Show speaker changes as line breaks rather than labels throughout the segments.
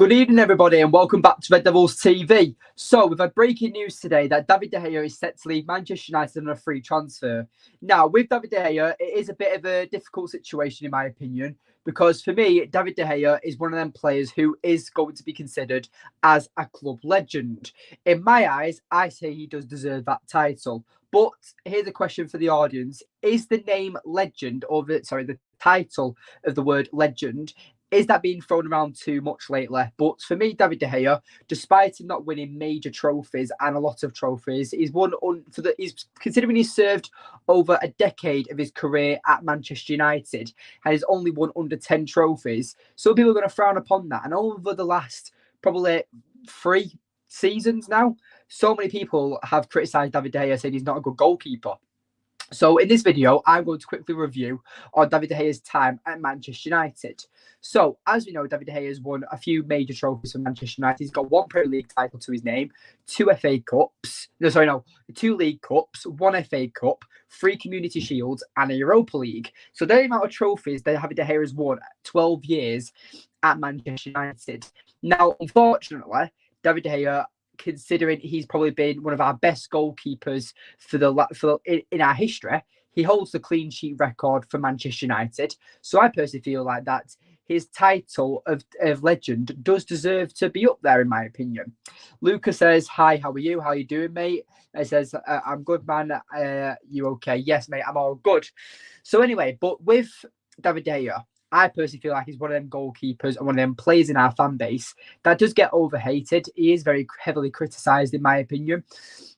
Good evening, everybody, and welcome back to Red Devils TV. So, we've had breaking news today that David De Gea is set to leave Manchester United on a free transfer. Now, with David De Gea, it is a bit of a difficult situation, in my opinion, because for me, David De Gea is one of them players who is going to be considered as a club legend. In my eyes, I say he does deserve that title. But here's a question for the audience. Is the name legend, or the title of the word legend, is that being thrown around too much lately? But for me, David De Gea, despite him not winning major trophies and a lot of trophies, he's considering he's served over a decade of his career at Manchester United and he's only won under 10 trophies. So people are going to frown upon that. And over the last probably 3 seasons now, so many people have criticised David De Gea, saying he's not a good goalkeeper. So in this video, I'm going to quickly review on David De Gea's time at Manchester United. So, as we know, David De Gea has won a few major trophies for Manchester United. He's got 1 Premier League title to his name, 2 FA Cups, 2 League Cups, 1 FA Cup, 3 Community Shields, and a Europa League. So the amount of trophies that David De Gea has won 12 years at Manchester United. Now, unfortunately, David De Gea, considering he's probably been one of our best goalkeepers in our history, he holds the clean sheet record for Manchester United. So I personally feel like that his title of legend does deserve to be up there, in my opinion. Lucas says, "Hi, how are you? How are you doing, mate?" He says, "I'm good, man. You okay?" Yes, mate, I'm all good. So anyway, but with David De Gea, I personally feel like he's one of them goalkeepers and one of them players in our fan base that does get overhated. He is very heavily criticised, in my opinion.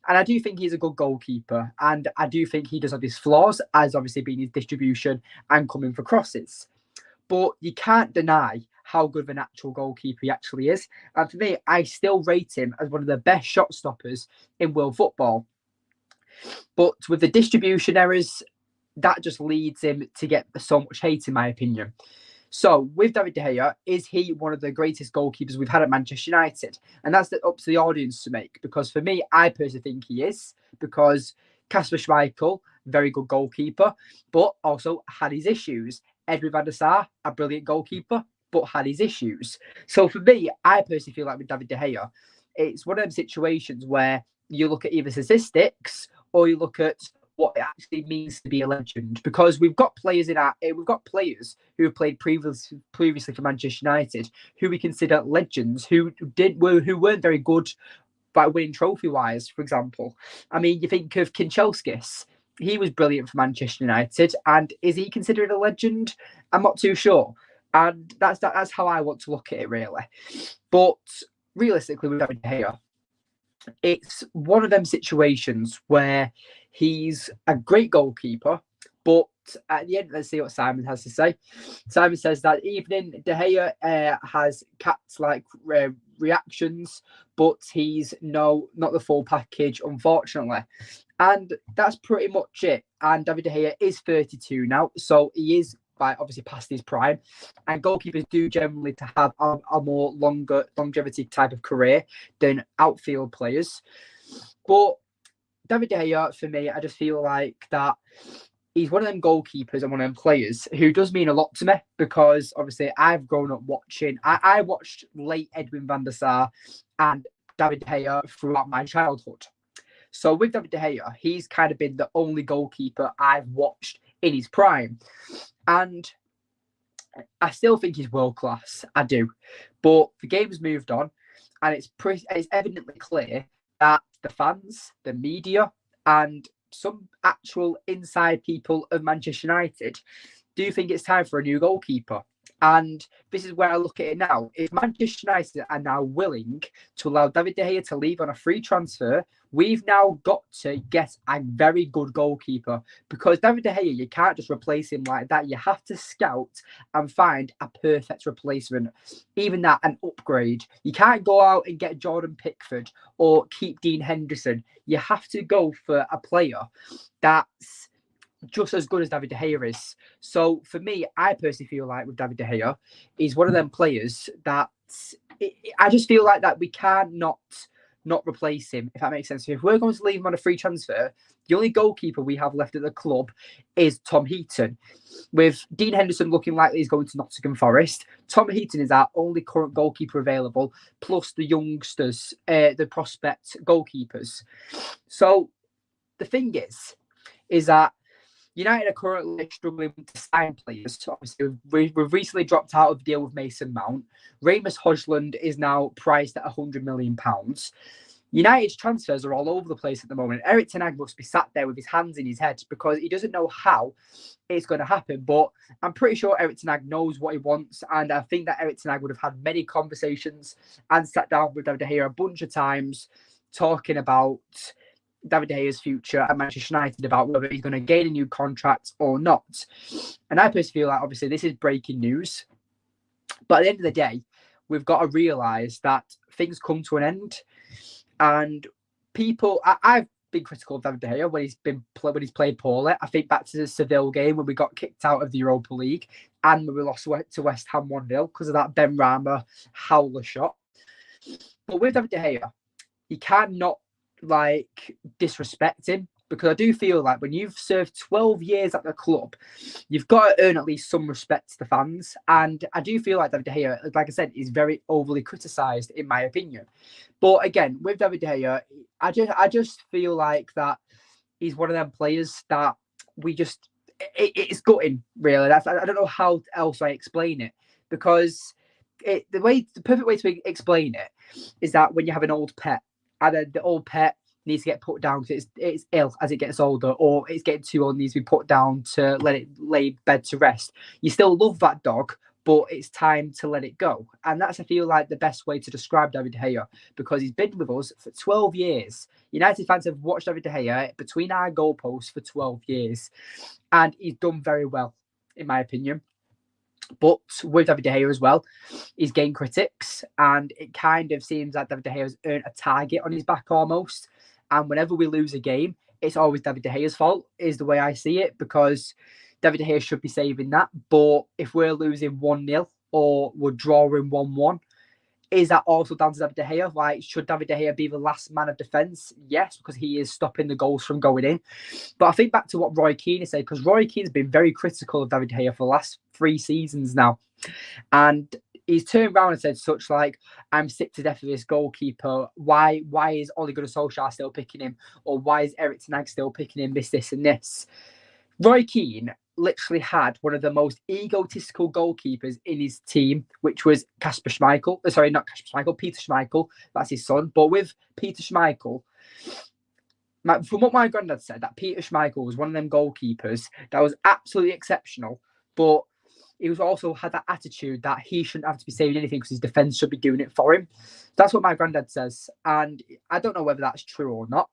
And I do think he's a good goalkeeper. And I do think he does have his flaws, as obviously being his distribution and coming for crosses. But you can't deny how good of an actual goalkeeper he actually is. And for me, I still rate him as one of the best shot stoppers in world football. But with the distribution errors, that just leads him to get so much hate, in my opinion. So, with David De Gea, is he one of the greatest goalkeepers we've had at Manchester United? And that's up to the audience to make. Because for me, I personally think he is. Because Kasper Schmeichel, very good goalkeeper, but also had his issues. Edwin van der Sar, a brilliant goalkeeper, but had his issues. So for me, I personally feel like with David De Gea, it's one of them situations where you look at either statistics or you look at what it actually means to be a legend, because we've got players who have played previously for Manchester United who we consider legends, who weren't very good by winning trophy wise. For example, I mean, you think of Kinchelskis. He was brilliant for Manchester United, and is he considered a legend? I'm not too sure, and that's how I want to look at it, really. But realistically, with David De Gea, it's one of them situations where he's a great goalkeeper, but at the end, let's see what Simon has to say. Simon says that even De Gea has cat-like reactions, but he's not the full package, unfortunately. And that's pretty much it. And David De Gea is 32 now, so he is obviously past his prime. And goalkeepers do generally to have a more longevity type of career than outfield players. But David De Gea, for me, I just feel like that he's one of them goalkeepers and one of them players who does mean a lot to me, because obviously I've grown up watching. I watched late Edwin van der Sar and David De Gea throughout my childhood. So with David De Gea, he's kind of been the only goalkeeper I've watched in his prime. And I still think he's world class. I do. But the game's moved on, and it's evidently clear that the fans, the media, and some actual inside people of Manchester United do think it's time for a new goalkeeper. And this is where I look at it now. If Manchester United are now willing to allow David De Gea to leave on a free transfer, we've now got to get a very good goalkeeper, because David De Gea, you can't just replace him like that. You have to scout and find a perfect replacement, even that an upgrade. You can't go out and get Jordan Pickford or keep Dean Henderson. You have to go for a player that's just as good as David De Gea is. So for me, I personally feel like with David De Gea, he's one of them players that I just feel like that we can't not not replace him, if that makes sense. So if we're going to leave him on a free transfer, the only goalkeeper we have left at the club is Tom Heaton. With Dean Henderson looking like he's going to Nottingham Forest, Tom Heaton is our only current goalkeeper available, plus the youngsters, the prospect goalkeepers. So the thing is that United are currently struggling to sign players. Obviously, we've recently dropped out of the deal with Mason Mount. Rasmus Højlund is now priced at £100 million. United's transfers are all over the place at the moment. Erik Ten Hag must be sat there with his hands in his head because he doesn't know how it's going to happen. But I'm pretty sure Erik Ten Hag knows what he wants. And I think that Erik Ten Hag would have had many conversations and sat down with David De Gea a bunch of times talking about David De Gea's future at Manchester United, about whether he's going to gain a new contract or not. And I personally feel like, obviously, this is breaking news. But at the end of the day, we've got to realise that things come to an end. And people, I've been critical of David De Gea when he's played poorly. I think back to the Seville game when we got kicked out of the Europa League and when we lost to West Ham 1-0 because of that Ben Rama howler shot. But with David De Gea, you cannot disrespect him, because I do feel like when you've served 12 years at the club, you've got to earn at least some respect to the fans. And I do feel like David De Gea, like I said, is very overly criticised in my opinion. But again, with David De Gea, I just feel like that he's one of them players that we just it's gutting, really. I don't know how else I explain it, because the perfect way to explain it is that when you have an old pet, and then the old pet needs to get put down because it's ill as it gets older, or it's getting too old and needs to be put down to let it lay bed to rest. You still love that dog, but it's time to let it go. And that's, I feel like, the best way to describe David De Gea, because he's been with us for 12 years. United fans have watched David De Gea between our goalposts for 12 years, and he's done very well, in my opinion. But with David De Gea as well, he's gained critics, and it kind of seems like David De Gea has earned a target on his back almost. And whenever we lose a game, it's always David De Gea's fault, is the way I see it, because David De Gea should be saving that. But if we're losing 1-0 or we're drawing 1-1, is that also down to David De Gea? Should David De Gea be the last man of defence? Yes, because he is stopping the goals from going in. But I think back to what Roy Keane said, because Roy Keane's been very critical of David De Gea for the last 3 seasons now. And he's turned around and said such like, I'm sick to death of this goalkeeper. Why is Ole Gunnar Solskjaer still picking him? Or why is Erik Ten Hag still picking him? This, and this. Roy Keane literally had one of the most egotistical goalkeepers in his team, which was Kasper Schmeichel. Sorry, not Kasper Schmeichel, Peter Schmeichel. That's his son. But with Peter Schmeichel, from what my granddad said, that Peter Schmeichel was one of them goalkeepers that was absolutely exceptional. But he was also had that attitude that he shouldn't have to be saving anything because his defence should be doing it for him. That's what my granddad says. And I don't know whether that's true or not.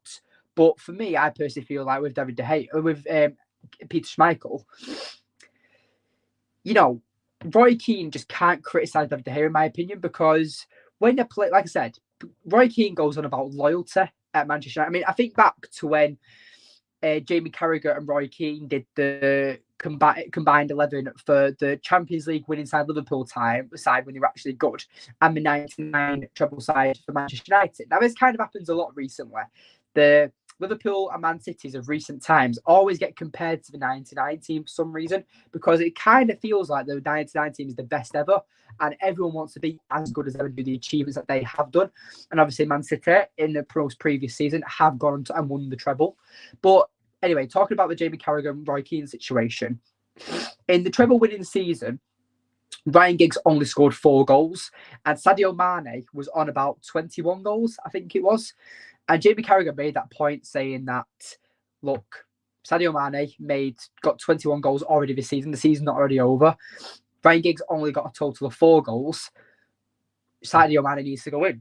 But for me, I personally feel like with David De Gea, with Peter Schmeichel, Roy Keane just can't criticise David De Gea, in my opinion, because when they play, like I said, Roy Keane goes on about loyalty at Manchester United. I mean, I think back to when Jamie Carragher and Roy Keane did the combined 11 for the Champions League winning side Liverpool side when they were actually good, and the 99 treble side for Manchester United. Now, this kind of happens a lot recently. The Liverpool and Man Cities of recent times always get compared to the 99 team for some reason, because it kind of feels like the 99 team is the best ever, and everyone wants to be as good as ever, do the achievements that they have done. And obviously Man City in the previous season have gone and won the treble. But anyway, talking about the Jamie Carragher and Roy Keane situation, in the treble winning season, Ryan Giggs only scored 4 goals, and Sadio Mane was on about 21 goals, I think it was. And Jamie Carragher made that point saying that, look, Sadio Mane got 21 goals already this season. The season's not already over. Ryan Giggs only got a total of 4 goals. Sadio Mane needs to go in.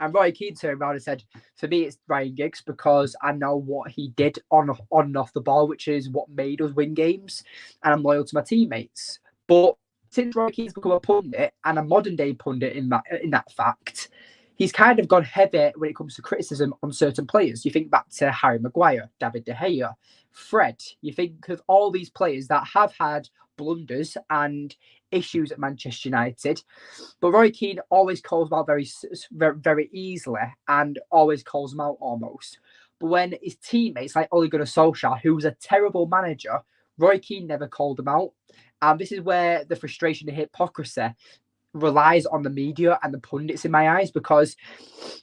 And Roy Keane turned around and said, for me, it's Ryan Giggs, because I know what he did on and off the ball, which is what made us win games. And I'm loyal to my teammates. But since Roy Keane's become a pundit, and a modern day pundit in that fact, he's kind of gone heavy when it comes to criticism on certain players. You think back to Harry Maguire, David De Gea, Fred. You think of all these players that have had blunders, and issues at Manchester United. But Roy Keane always calls them out very easily and always calls them out almost. But when his teammates like Ole Gunnar Solskjaer, who was a terrible manager, Roy Keane never called them out. And this is where the frustration and hypocrisy relies on the media and the pundits in my eyes, because,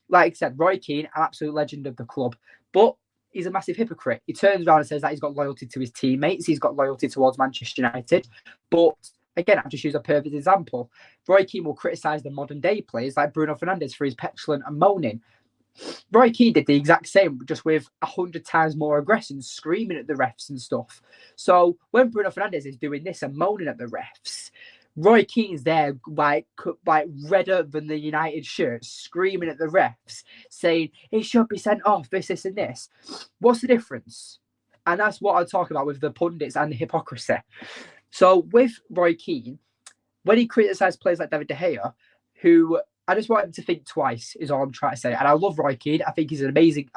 like I said, Roy Keane, an absolute legend of the club, but he's a massive hypocrite. He turns around and says that he's got loyalty to his teammates, he's got loyalty towards Manchester United, but again, I'll just use a perfect example. Roy Keane will criticise the modern day players like Bruno Fernandes for his petulant and moaning. Roy Keane did the exact same, just with 100 times more aggression, screaming at the refs and stuff. So when Bruno Fernandes is doing this and moaning at the refs, Roy Keane's there like redder than the United shirt, screaming at the refs, saying he should be sent off, this, and this. What's the difference? And that's what I talk about with the pundits and the hypocrisy. So with Roy Keane, when he criticised players like David De Gea, who I just want him to think twice, is all I'm trying to say. And I love Roy Keane. I think he's an amazing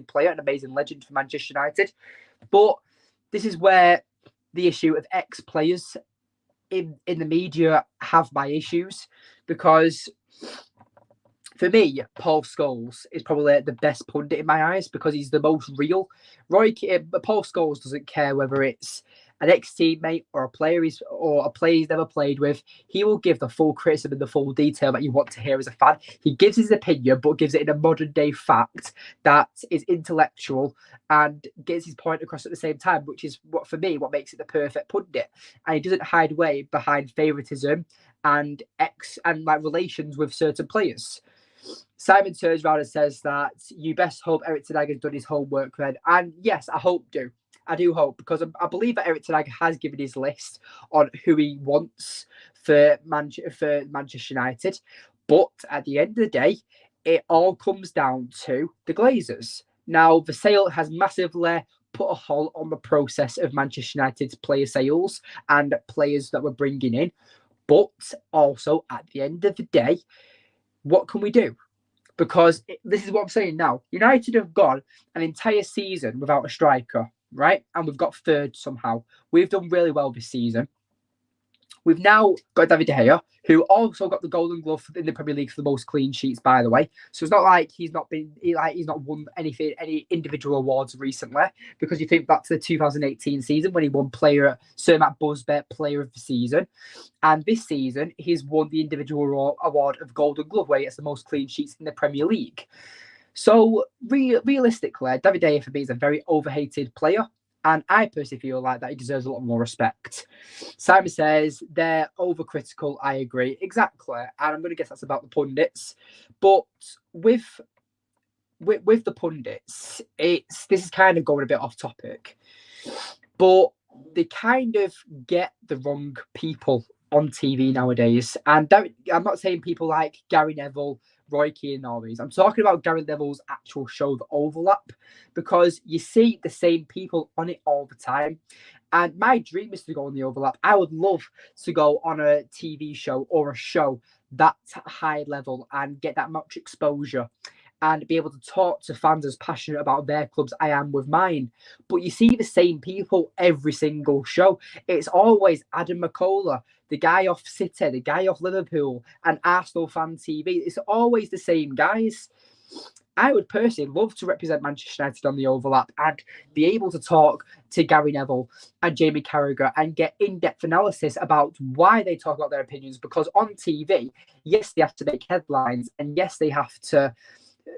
player, an amazing legend for Manchester United. But this is where the issue of ex-players in the media have my issues, because for me, Paul Scholes is probably the best pundit in my eyes because he's the most real. Paul Scholes doesn't care whether it's an ex-teammate or a player he's never played with. He will give the full criticism and the full detail that you want to hear as a fan. He gives his opinion, but gives it in a modern day fact that is intellectual and gets his point across at the same time, which is what makes it the perfect pundit. And he doesn't hide away behind favoritism and relations with certain players. Simon turns around and says that you best hope Erik Ten Hag has done his homework then. And yes, I do hope, because I believe that Erik Ten Hag has given his list on who he wants for Manchester United. But at the end of the day, it all comes down to the Glazers. Now, the sale has massively put a halt on the process of Manchester United's player sales and players that we're bringing in. But also, at the end of the day, what can we do? Because this is what I'm saying now. United have gone an entire season without a striker, right? And we've got third somehow. We've done really well this season. We've now got David De Gea, who also got the Golden Glove in the Premier League for the most clean sheets, by the way. So it's not like he's not won any individual awards recently, because you think back to the 2018 season when he won Sir Matt Busby Player of the Season. And this season, he's won the individual award of Golden Glove, where he gets the most clean sheets in the Premier League. So realistically, David De Gea for me is a very overhated player. And I personally feel like that he deserves a lot more respect. Simon says they're overcritical. I agree. Exactly. And I'm going to guess that's about the pundits. But with the pundits, this is kind of going a bit off topic. But they kind of get the wrong people on TV nowadays. And I'm not saying people like Gary Neville, Roy Keane and all these. I'm talking about Gary Neville's actual show, The Overlap, because you see the same people on it all the time. And my dream is to go on The Overlap. I would love to go on a TV show or a show that's high level and get that much exposure and be able to talk to fans as passionate about their clubs I am with mine. But you see the same people every single show. It's always Adam McCullough, the guy off City, the guy off Liverpool, and Arsenal Fan TV. It's always the same guys. I would personally love to represent Manchester United on The Overlap and be able to talk to Gary Neville and Jamie Carragher and get in-depth analysis about why they talk about their opinions. Because on TV, yes, they have to make headlines, and yes, they have to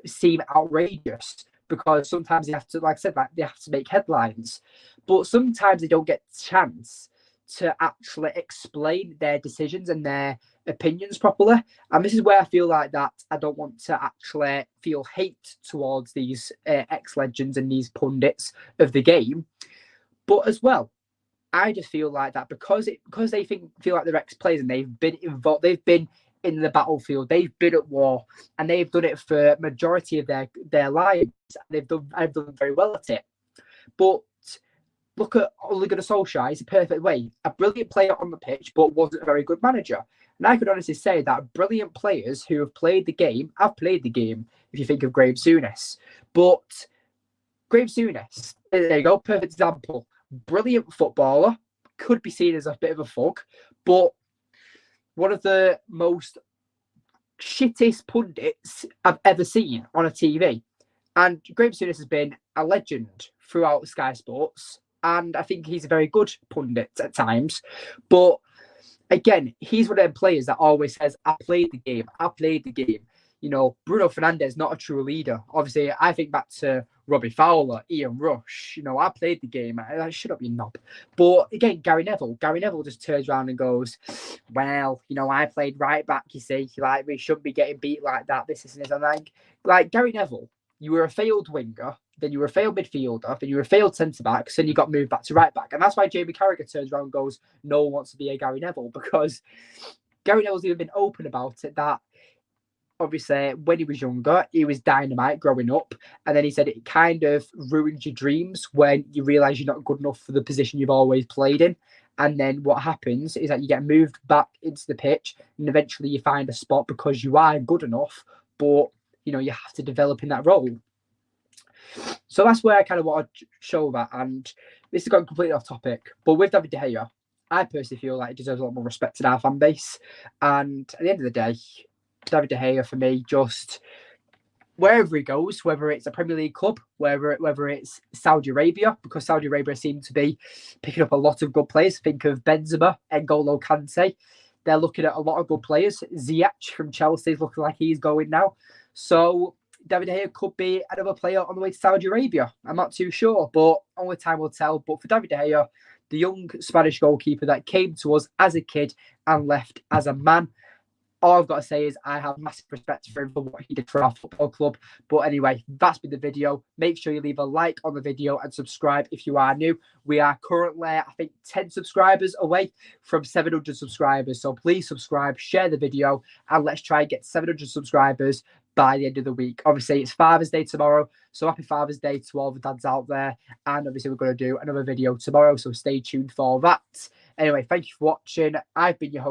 seem outrageous, because sometimes they have to, like I said, they have to make headlines, but sometimes they don't get the chance to actually explain their decisions and their opinions properly. And this is where I feel like that I don't want to actually feel hate towards these ex-legends and these pundits of the game. But as well, I just feel like that because they feel like they're ex-players and they've been involved, they've been in the battlefield, they've been at war, and they've done it for majority of their lives. I've done very well at it. But look at Ole Gunnar Solskjaer. He's a perfect way. A brilliant player on the pitch, but wasn't a very good manager. And I could honestly say that brilliant players who have played the game have played the game, if you think of Graham Souness. But Graham Souness, there you go, perfect example. Brilliant footballer, could be seen as a bit of a thug, but one of the most shittest pundits I've ever seen on a TV. And Graham Souness has been a legend throughout Sky Sports. And I think he's a very good pundit at times. But again, he's one of them players that always says, I played the game. I played the game. You know, Bruno Fernandes, not a true leader. Obviously, I think back to Robbie Fowler, Ian Rush. You know, I played the game. Shut up, you knob. But again, Gary Neville just turns around and goes, well, you know, I played right back, you see. Like, we shouldn't be getting beat like that. This and this. And like Gary Neville, you were a failed winger, then you were a failed midfielder, then you were a failed centre-back, so then you got moved back to right-back. And that's why Jamie Carragher turns around and goes, no one wants to be a Gary Neville, because Gary Neville's even been open about it, that obviously when he was younger, he was dynamite growing up. And then he said it kind of ruins your dreams when you realise you're not good enough for the position you've always played in. And then what happens is that you get moved back into the pitch and eventually you find a spot because you are good enough, but you know, you have to develop in that role. So that's where I kind of want to show that. And this has gone completely off topic. But with David De Gea, I personally feel like he deserves a lot more respect in our fan base. And at the end of the day, David De Gea, for me, just wherever he goes, whether it's a Premier League club, whether it's Saudi Arabia, because Saudi Arabia seem to be picking up a lot of good players. Think of Benzema, N'Golo Kante. They're looking at a lot of good players. Ziyech from Chelsea is looking like he's going now. So David De Gea could be another player on the way to Saudi Arabia. I'm not too sure, but only time will tell. But for David De Gea, the young Spanish goalkeeper that came to us as a kid and left as a man, all I've got to say is I have massive respect for him for what he did for our football club. But anyway, that's been the video. Make sure you leave a like on the video and subscribe if you are new. We are currently, I think, 10 subscribers away from 700 subscribers. So please subscribe, share the video, and let's try and get 700 subscribers by the end of the week. Obviously, it's Father's Day tomorrow. So happy Father's Day to all the dads out there. And obviously, we're going to do another video tomorrow. So stay tuned for that. Anyway, thank you for watching. I've been your host.